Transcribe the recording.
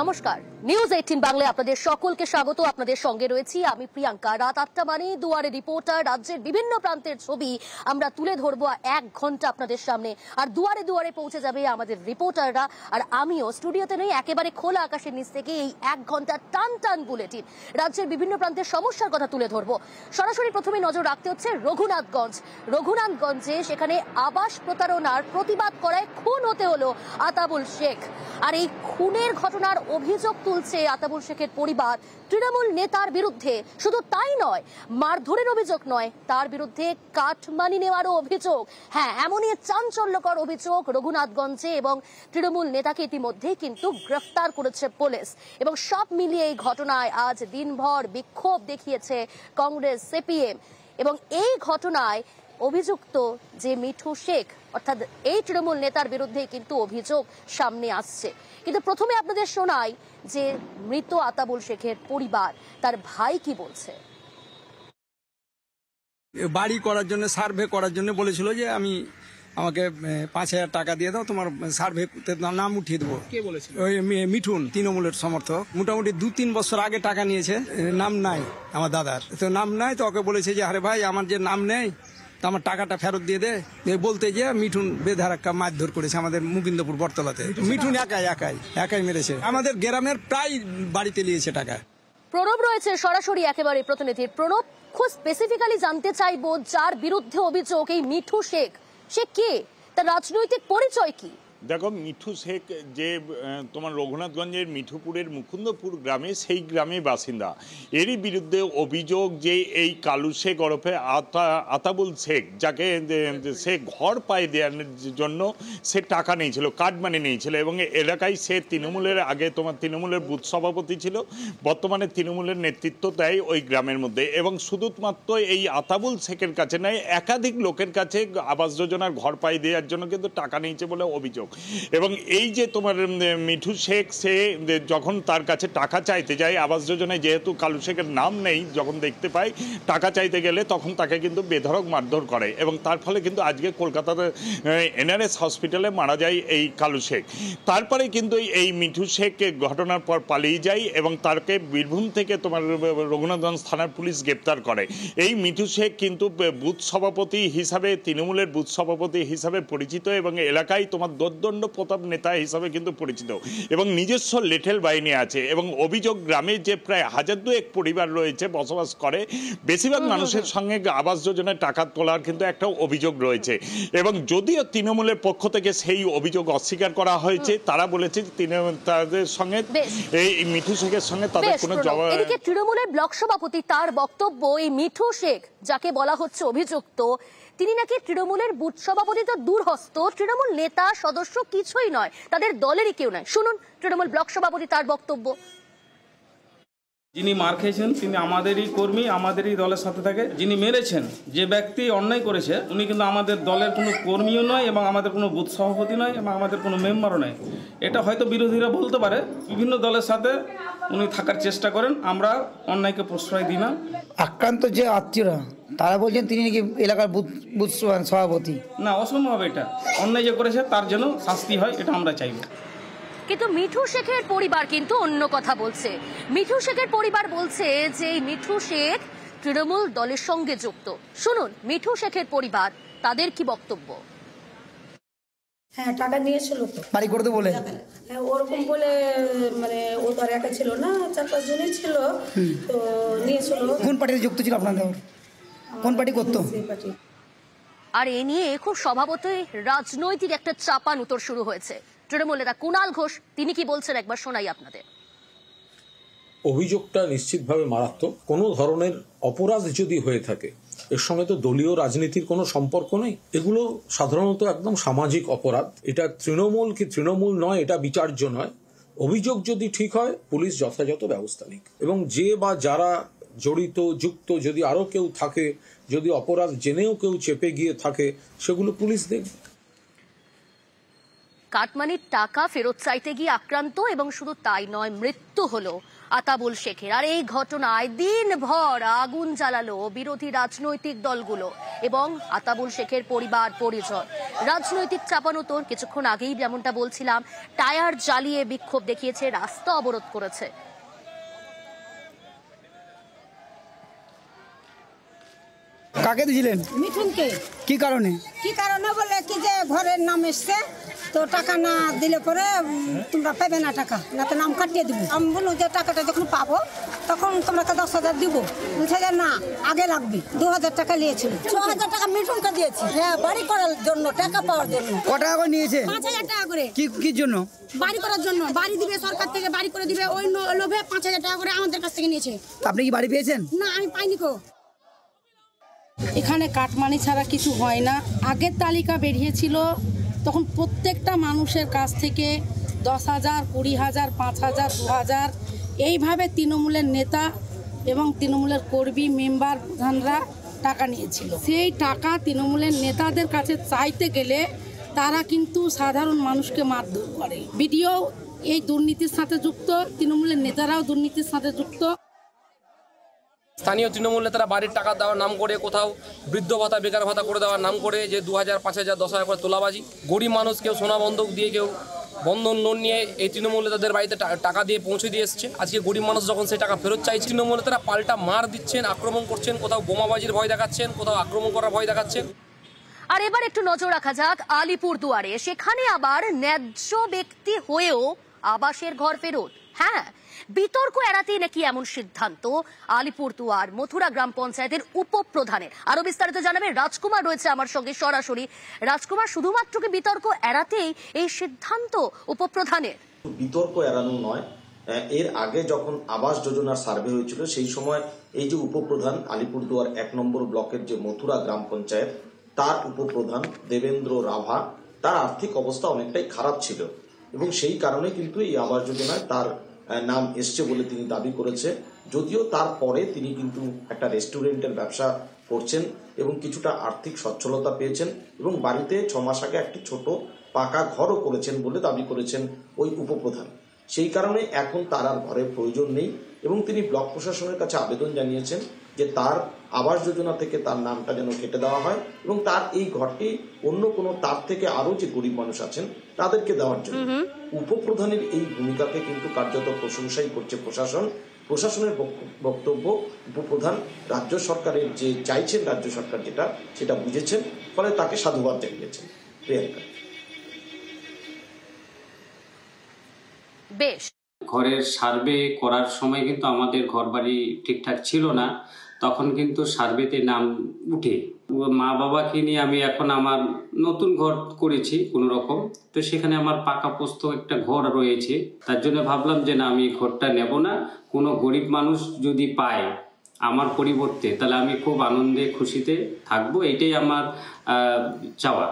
নমস্কার, নিউজ 18 বাংলায় আপনাদের সকলকে স্বাগত। আপনাদের সঙ্গে রয়েছি আমি প্রিয়াঙ্কা। রাত 8টা মানে দুয়ারে রিপোর্টার, রাজ্যের বিভিন্ন প্রান্তের ছবি আমরা তুলে ধরবো 1 ঘন্টা আপনাদের সামনে। আর দুয়ারে দুয়ারে পৌঁছে যাবে আমাদের রিপোর্টাররা, আর আমিও স্টুডিওতে নেই, একেবারে খোলা আকাশের নিচ থেকে এই 1 ঘন্টা টান টান বুলেটিন রাজ্যের বিভিন্ন প্রান্তের সমস্যার কথা তুলে ধরবো। সরাসরি প্রথমে নজর রাখতে হচ্ছে রঘুনাথগঞ্জে। সেখানে আবাস প্রতারণার প্রতিবাদ করায় খুন হতে হলো আতাবুল শেখ। আর এই খুনের ঘটনার অভিযোগ তুলছে আতাবুল শেখের পরিবার তৃণমূল নেতার বিরুদ্ধে। শুধু তাই নয়, মারধরের অভিযোগ নয়, তার বিরুদ্ধে কাটমানি নেওয়ারও অভিযোগ। হ্যাঁ, এমনই চাঞ্চল্যকর অভিযোগ রঘুনাথগঞ্জে, এবং তৃণমূল নেতাকে ইতিমধ্যেই কিন্তু গ্রেফতার করেছে পুলিশ। এবং সব মিলিয়ে এই ঘটনায় আজ দিনভর বিক্ষোভ দেখিয়েছে কংগ্রেস, সিপিএম। এবং এই ঘটনায় অভিযুক্ত যে মিঠু শেখ, অর্থাৎ এই তৃণমূল নেতার বিরুদ্ধে কিন্তু অভিযোগ সামনে আসছে। কিন্তু প্রথমে আপনাদের শোনাই যে মৃত আতাবুল শেখের পরিবার, তার ভাই কি বলছে। বাড়ি করার জন্য, সার্ভে করার জন্য বলেছিল যে আমাকে 5,000 টাকা দিয়ে দাও, তোমার সার্ভে নাম উঠিয়ে দেবো। কে বলেছিল? ওই মিঠুন, তৃণমূলের সমর্থক। মোটামুটি 2-3 বছর আগে টাকা নিয়েছে, নাম নাই আমার দাদার, তো নাম নাই। তো ওকে বলেছে যে আরে ভাই, আমার যে নাম নেই, তো আমার টাকাটা ফেরত দিয়ে দে। বলতে যে মিঠুন বেধারাক্কা মারধর করেছে আমাদের মুকিন্দপুর বটতলাতে। মিঠুন একাই মেরেছে, আমাদের গ্রামের প্রায় বাড়িতে নিয়েছে টাকা। প্রণব রয়েছে সরাসরি একেবারে প্রতিনিধি। প্রণব, খুব স্পেসিফিক্যালি জানতে চাইবো, যার বিরুদ্ধে অভিযোগ এই মিঠু শেখ, সে কে, তার রাজনৈতিক পরিচয় কি? দেখো, মিঠু শেখ যে তোমার রঘুনাথগঞ্জের মিঠুপুরের মুকুন্দপুর গ্রামে, সেই গ্রামে বাসিন্দা। এরই বিরুদ্ধে অভিযোগ যে এই কালু শেখ ওরফে আতাবুল শেখ, যাকে সে ঘর পায়ে দেওয়ার জন্য সে টাকা নিয়েছিল, কার্ড মানি নিয়েছিল, এবং এলাকায় সে তৃণমূলের আগে তৃণমূলের বুথ সভাপতি ছিল, বর্তমানে তৃণমূলের নেতৃত্ব দেয় ওই গ্রামের মধ্যে। এবং শুধুমাত্র এই আতাবুল শেখের কাছে নয়, একাধিক লোকের কাছে আবাস যোজনার ঘর পায়ে দেওয়ার জন্য কিন্তু টাকা নিয়েছে বলে অভিযোগ। এবং এই যে তোমার মিঠু শেখ, সে যখন তার কাছে টাকা চাইতে যায় আবাস যোজনায়, যেহেতু কালু শেখের নাম নেই, যখন দেখতে পায় টাকা চাইতে গেলে, তখন তাকে কিন্তু বেধড়ক মারধর করে। এবং তার ফলে কিন্তু আজকে কলকাতার NRS হসপিটালে মারা যায় এই কালু শেখ। তারপরে কিন্তু এই মিঠু শেখ ঘটনার পর পালিয়ে যায়, এবং তাকে বীরভূম থেকে তোমার রঘুনাথগঞ্জ থানার পুলিশ গ্রেপ্তার করে। এই মিঠু শেখ কিন্তু বুথ সভাপতি হিসাবে, তৃণমূলের বুথ সভাপতি হিসাবে পরিচিত, এবং এলাকায় তোমার দোর্দণ্ড প্রতাপ নেতা হিসাবে কিন্তু পরিচিত, এবং নিজস্ব লেঠেল বাহিনী আছে। এবং অভিযোগ, গ্রামে যে প্রায় 1002 পরিবার রয়েছে, বসবাস করে, বেশিরভাগ মানুষের সঙ্গে আবাস যোজনায় টাকা তোলার কিন্তু একটা অভিযোগ রয়েছে। এবং যদিও তৃণমূলের পক্ষ থেকে সেই অভিযোগ অস্বীকার করা হয়েছে, তারা বলেছে তাদের সঙ্গে, এই মিঠু শেখের সঙ্গে তাদের কোনো জবাব। এদিকে তৃণমূলের ব্লক সভাপতি, তার বক্তব্য, এই মিঠু শেখ যাকে বলা হচ্ছে অভিযুক্ত, তিনি নাকি তৃণমূলের বুথ সভাপতি তো দূরহস্ত, তৃণমূল নেতা সদস্য কিছুই নয়, তাদের দলেরই কেউ নয়। শুনুন তৃণমূল ব্লক সভাপতি তার বক্তব্য। যিনি মার খেয়েছেন তিনি আমাদেরই কর্মী, আমাদেরই দলের সাথে থাকে। যিনি মেরেছেন, যে ব্যক্তি অন্যায় করেছে, উনি কিন্তু আমাদের দলের কোনো কর্মীও নয়, এবং আমাদের কোনো বুথ সভাপতি নয়, এবং আমাদের কোনো মেম্বারও নয়। এটা হয়তো বিরোধীরা বলতে পারে, বিভিন্ন দলের সাথে উনি থাকার চেষ্টা করেন, আমরা অন্যায়কে প্রশ্রয় দিই না। আক্রান্ত যে আত্মীয়রা, তারা বলছেন তিনি নাকি এলাকার বুথ সভাপতি। না, অসম্ভব। এটা অন্যায় যে করেছে তার জন্য শাস্তি হয়, এটা আমরা চাইব। কিন্তু মিঠু শেখের পরিবার কিন্তু অন্য কথা বলছে। মিঠু শেখের পরিবার বলছে যে এই মিঠু শেখ তৃণমূল দলের সঙ্গে যুক্ত। শুনুন মিঠু শেখের পরিবার, তাদের কি বক্তব্য। হ্যাঁ, টাকা নিয়েছিল তো বাড়ি করতে বলে। হ্যাঁ, ওরকম বলে, মানে ও তো আর একা ছিল না, 4-5 জনই ছিল, তো নিয়েছিল। কোন পার্টিতে যুক্ত ছিল আপনাদের? কোন পার্টি করতো? আর এ নিয়ে খুব স্বভাবতই রাজনৈতিক একটা চাপান উত্তর শুরু হয়েছে। তৃণমূল নেতা কুণাল ঘোষ, তিনি কি বলছেন একবার শোনাই আপনাদের। অভিযোগটা নিশ্চিতভাবে মারাত্মক। কোনো ধরনের অপরাধ যদি হয়ে থাকে, এর সঙ্গে তো দলীয় রাজনীতির কোনো সম্পর্ক নেই। এগুলো সাধারণত একদম সামাজিক অপরাধ। এটা তৃণমূল কি তৃণমূল নয়, এটা বিচার্য নয়। অভিযোগ যদি ঠিক হয়, পুলিশ যথাযথ ব্যবস্থা নিক, এবং যে বা যারা জড়িত, যুক্ত, যদি আরো কেউ থাকে, যদি অপরাধ জেনেও কেউ চেপে গিয়ে থাকে, সেগুলো পুলিশ দেখবে। কাটমানির টাকা ফেরত চাইতে গিয়ে আক্রান্ত, এবং শুধু তাই নয়, মৃত্যু হলো আতাবুল শেখের। আর এই ঘটনায় দিনভর আগুন জ্বালালো বিরোধী রাজনৈতিক দলগুলো এবং আতাবুল শেখের পরিবার পরিজন। রাজনৈতিক চাপানোতর, কিছুক্ষণ আগেই যেমনটা বলছিলাম, টায়ার জ্বালিয়ে বিক্ষোভ দেখিয়েছে, রাস্তা অবরোধ করেছে। কাকে দিয়েছিলেন? মিঠুনকে। কি কারণে? কি কারণে বলে কি যে ঘরের নাম এসছে, তো টাকা না দিলে পরে তোমরা পাবে না টাকা, না তো নাম কাটিয়ে দিব। আমি বললাম যে টাকাটা যখন পাবো তখন তোমাকে 10,000 দিব। বলছে যে না, আগে লাগবে। 2,000 টাকা নিয়েছিল। 6,000 টাকা মিঠুনকে দিয়েছি, হ্যাঁ, বাড়ি করার জন্য, টাকা পাওয়ার জন্য। কত টাকা করে নিয়েছে? 5,000 টাকা করে। কি জন্য? বাড়ি করার জন্য। বাড়ি দিবে, সরকার থেকে বাড়ি করে দিবে, ওই লোভে 5,000 টাকা করে আমাদের কাছ থেকে নিয়েছে। আপনি কি বাড়ি পেয়েছেন? না, আমি পাইনি কো। এখানে কাটমানি ছাড়া কিছু হয় না। আগের তালিকা বেরিয়েছিল, তখন প্রত্যেকটা মানুষের কাছ থেকে 10,000, 20,000, 5,000, 2,000 এইভাবে তৃণমূলের নেতা এবং তৃণমূলের কর্মী, মেম্বার, প্রধানরা টাকা নিয়েছিল। সেই টাকা তৃণমূলের নেতাদের কাছে চাইতে গেলে তারা কিন্তু সাধারণ মানুষকে মারধর করে। বিডিও এই দুর্নীতির সাথে যুক্ত, তৃণমূলের নেতারাও দুর্নীতির সাথে যুক্ত। স্থানীয় তৃণমূল নেতারা বাড়ির টাকা দেওয়ার নাম করে, কোথাও বৃদ্ধ ভাতা, বেকার ভাতা করে দেওয়ার নাম করে যে 2,000, 5,000, 10,000 করে তোলাবাজি। গরিব মানুষ কেউ সোনা বন্ধক দিয়ে, কেউ বন্ধন লোন নিয়ে এই তৃণমূল নেতাদের বাড়িতে টাকা দিয়ে পৌঁছে দিয়ে এসছে। আজকে গরিব মানুষ যখন সেই টাকা ফেরত চাইছে, তৃণমূল নেতারা পাল্টা মার দিচ্ছেন, আক্রমণ করছেন, কোথাও বোমাবাজির ভয় দেখাচ্ছেন, কোথাও আক্রমণ করার ভয় দেখাচ্ছেন। আর এবার একটু নজর রাখা যাক আলিপুরদুয়ারে। সেখানে আবার ন্যায্য ব্যক্তি হয়েও আবাসের ঘর ফেরত। হ্যাঁ, বিতর্ক এড়াতেই নাকি এমন সিদ্ধান্ত আলিপুরদুয়ার মথুরা গ্রাম পঞ্চায়েতের উপপ্রধানের। আরো বিস্তারিত জানাবে রাজকুমার, রয়েছে আমার সঙ্গে সরাসরি। রাজকুমার, শুধুমাত্র কি বিতর্ক এড়াতেই এই সিদ্ধান্ত উপপ্রধানের? বিতর্ক এড়ানো নয়, এর আগে যখন আবাস যোজনার সার্ভে হয়েছিল সেই সময় এই যে উপপ্রধান আলিপুরদুয়ার 1 নম্বর ব্লকের যে মথুরা গ্রাম পঞ্চায়েত, তার উপপ্রধান দেবেন্দ্র রাভা, তার আর্থিক অবস্থা অনেকটাই খারাপ ছিল এবং সেই কারণে কিন্তু এই আবাস যোজনায় তার নাম এসছে বলে তিনি দাবি করেছে। যদিও তারপরে তিনি কিন্তু একটা রেস্টুরেন্টের ব্যবসা করছেন এবং কিছুটা আর্থিক সচ্ছলতা পেয়েছেন এবং বাড়িতে 6 মাস আগে একটি ছোট পাকা ঘরও করেছেন বলে দাবি করেছেন ওই উপপ্রধান। সেই কারণে এখন তার আর ঘরের প্রয়োজন নেই এবং তিনি ব্লক প্রশাসনের কাছে আবেদন জানিয়েছেন যে তার আবাস যোজনা থেকে তার নামটা যেন কেটে দেওয়া হয় এবং তার এই ঘরটি অন্য কোনো তার থেকে আরো যে গরিব মানুষ আছেন তাদেরকে দেওয়ার জন্য। উপপ্রধানের এই ভূমিকাকে কিন্তু কার্যত প্রশংসাই করছে প্রশাসন। প্রশাসনের বক্তব্য, উপপ্রধান রাজ্য সরকারের যে চাইছেন, রাজ্য সরকার সেটা বুঝেছেন, ফলে তাকে সাধুবাদ জানিয়েছেন। প্রিয়াঙ্কা, বেশ। ঘরের সার্ভে করার সময় কিন্তু আমাদের ঘরবাড়ি ঠিকঠাক ছিল না, তখন কিন্তু সার্ভেতে নাম উঠে মা বাবাকে নিয়ে আমি এখন আমার নতুন ঘর করেছি কোনো রকম। তো সেখানে আমার পাকাপোস্ত একটা ঘর রয়েছে, তার জন্য ভাবলাম যে না, আমি ঘরটা নেব না। কোনো গরিব মানুষ যদি পায় আমার পরিবর্তে, তাহলে আমি খুব আনন্দে খুশিতে থাকবো, এটাই আমার চাওয়া।